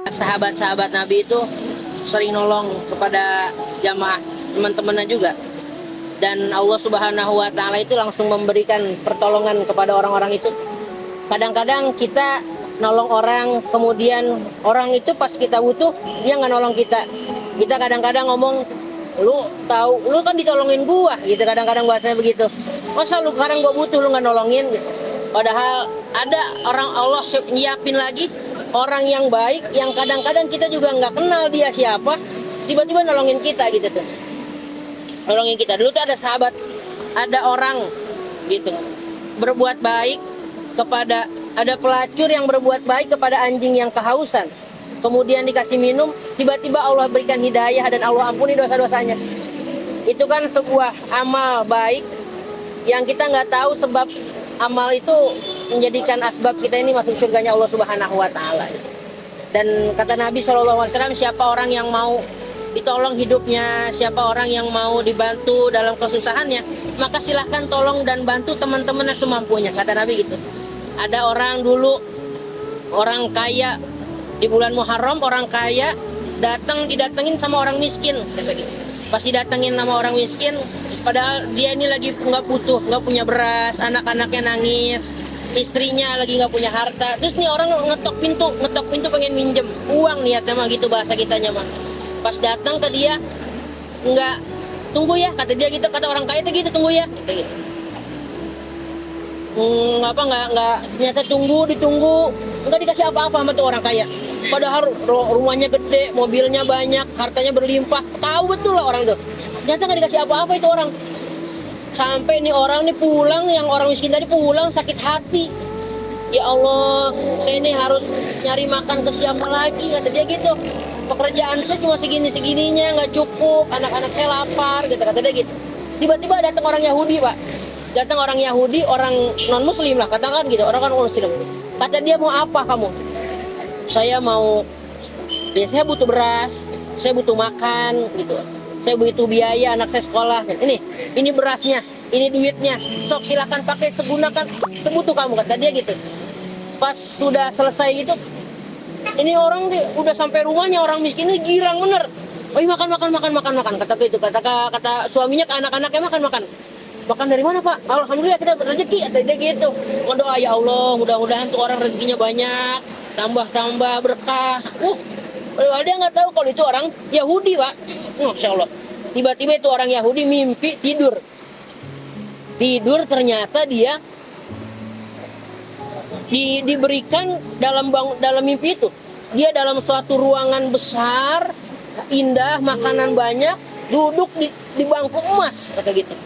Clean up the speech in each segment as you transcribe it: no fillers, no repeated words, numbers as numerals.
Sahabat-sahabat Nabi itu sering nolong kepada jamaah teman-temannya juga. Dan Allah Subhanahu wa Ta'ala itu langsung memberikan pertolongan kepada orang-orang itu. Kadang-kadang kita nolong orang, kemudian orang itu pas kita butuh dia nggak nolong kita. Kita kadang-kadang ngomong, lu tahu, lu kan ditolongin gua gitu, kadang-kadang bahasanya begitu. Masa lu sekarang gua butuh lu nggak nolongin gitu. Padahal ada orang Allah nyiapin lagi orang yang baik yang kadang-kadang kita juga nggak kenal dia siapa, tiba-tiba nolongin kita gitu tuh. Nolongin kita. Dulu tuh ada sahabat, ada orang gitu berbuat baik kepada, ada pelacur yang berbuat baik kepada anjing yang kehausan, kemudian dikasih minum, tiba-tiba Allah berikan hidayah dan Allah ampuni dosa-dosanya. Itu kan sebuah amal baik yang kita nggak tahu sebab amal itu menjadikan asbab kita ini masuk surganya Allah Subhanahu wa Ta'ala. Dan kata Nabi SAW, siapa orang yang mau ditolong hidupnya, siapa orang yang mau dibantu dalam kesusahannya, maka silahkan tolong dan bantu teman-temannya semampunya, kata Nabi gitu. Ada orang dulu, orang kaya di bulan Muharram, orang kaya didatengin sama orang miskin, kata gitu. Pas didatengin sama orang miskin, padahal dia ini lagi nggak butuh, nggak punya beras, anak-anaknya nangis, istrinya lagi nggak punya harta. Terus nih orang ngetok pintu pengen minjem uang, niatnya mah gitu, bahasa kitanya mah. Pas datang ke dia, nggak, tunggu ya, kata dia gitu, kata orang kaya itu gitu, tunggu ya, kata gitu. Nggak, ternyata ditunggu, nggak dikasih apa-apa sama tuh orang kaya. Padahal rumahnya gede, mobilnya banyak, hartanya berlimpah, tahu betul lah orang tuh. Ternyata nggak dikasih apa-apa itu orang. Sampai nih orang nih pulang, yang orang miskin tadi pulang sakit hati. Ya Allah, saya ini harus nyari makan ke siapa lagi, kata dia gitu. Pekerjaan saya cuma segininya, nggak cukup, anak-anak saya lapar, gitu, kata dia gitu. Tiba-tiba datang orang Yahudi, Pak. Datang orang Yahudi, orang non-muslim lah, katakan gitu, orang kan muslim. Kata dia, mau apa kamu? Saya mau, ya saya butuh beras, saya butuh makan, gitu. Saya butuh biaya anak saya sekolah. Ini berasnya, ini duitnya. Sok silakan pakai, segunakan, sebutuh kamu, kata dia gitu. Pas sudah selesai gitu, ini orang udah sampai rumahnya, orang miskin ini girang bener. Oh makan. Kata itu, kata suaminya ke anak-anaknya, makan. Makan dari mana, Pak? Alhamdulillah kita rezeki, kata dia gitu. Mendoa, ya Allah, mudah-mudahan tuh orang rezekinya banyak, tambah berkah. Padahal dia nggak tahu kalau itu orang Yahudi, Pak. Masya Allah. Tiba-tiba itu orang Yahudi mimpi tidur ternyata dia diberikan dalam mimpi itu, dia dalam suatu ruangan besar, indah, makanan banyak, duduk di bangku emas, kata gitu.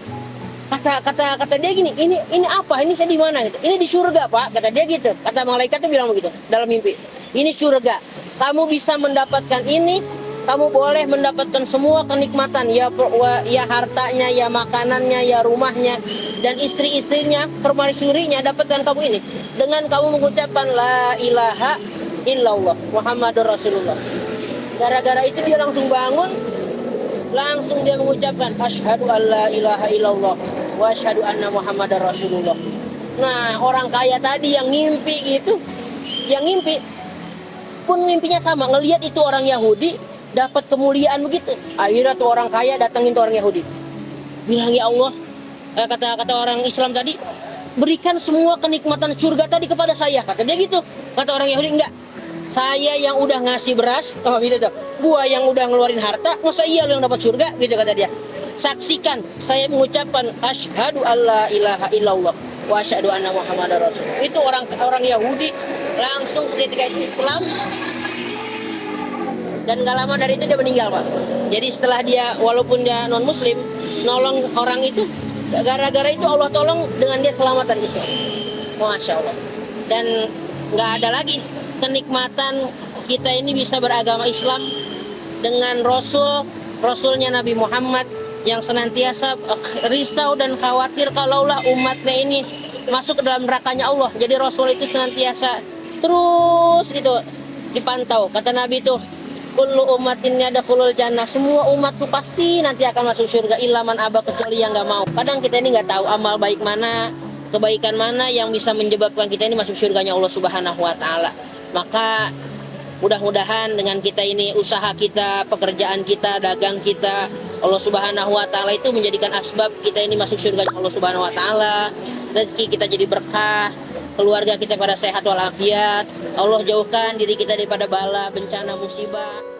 Kata dia gini, ini apa? Ini saya di mana gitu? Ini di surga, Pak, kata dia gitu. Kata malaikat tuh bilang begitu dalam mimpi. Ini surga. Kamu bisa mendapatkan ini, kamu boleh mendapatkan semua kenikmatan, ya hartanya, ya makanannya, ya rumahnya, dan istri-istrinya, permaisurinya, dapatkan kamu ini dengan kamu mengucapkan la ilaha illallah Muhammadur Rasulullah. Gara-gara itu dia langsung bangun, langsung dia mengucapkan asyhadu alla ilaha illallah wa asyhadu anna Muhammadar Rasulullah. Nah, orang kaya tadi yang ngimpi gitu, yang ngimpi pun mimpinya sama, ngelihat itu orang Yahudi dapat kemuliaan begitu. Akhirnya tuh orang kaya datangin tuh orang Yahudi, bilang, ya Allah, kata orang Islam tadi, berikan semua kenikmatan surga tadi kepada saya, kata dia gitu. Kata orang Yahudi, enggak, saya yang udah ngasih beras, gitu tuh, gua yang udah ngeluarin harta, masa iya lu yang dapat surga, gitu kata dia. Saksikan saya mengucapkan asyhadu alla ilaha illallah wa asyhadu anna Muhammadar Rasulullah. Itu orang Yahudi langsung ketika itu Islam. Dan gak lama dari itu dia meninggal, Pak. Jadi setelah dia, walaupun dia non muslim, nolong orang itu, gara-gara itu Allah tolong dengan dia selamatan Islam. Masya Allah. Dan gak ada lagi kenikmatan kita ini bisa beragama Islam dengan Rasulnya Nabi Muhammad yang senantiasa risau dan khawatir kalaulah umatnya ini masuk ke dalam nerakanya Allah. Jadi Rasul itu senantiasa terus gitu dipantau. Kata Nabi itu, kullu umatin yadkhulul jannah, semua umatku pasti nanti akan masuk surga illa man aba, kecuali yang nggak mau. Kadang kita ini nggak tahu amal baik mana, kebaikan mana yang bisa menyebabkan kita ini masuk surganya Allah Subhanahu wa Ta'ala. Maka mudah-mudahan dengan kita ini, usaha kita, pekerjaan kita, dagang kita, Allah Subhanahu wa taala itu menjadikan asbab kita ini masuk surga Allah Subhanahu wa taala. Rezeki kita jadi berkah, keluarga kita pada sehat walafiat, Allah jauhkan diri kita daripada bala, bencana, musibah.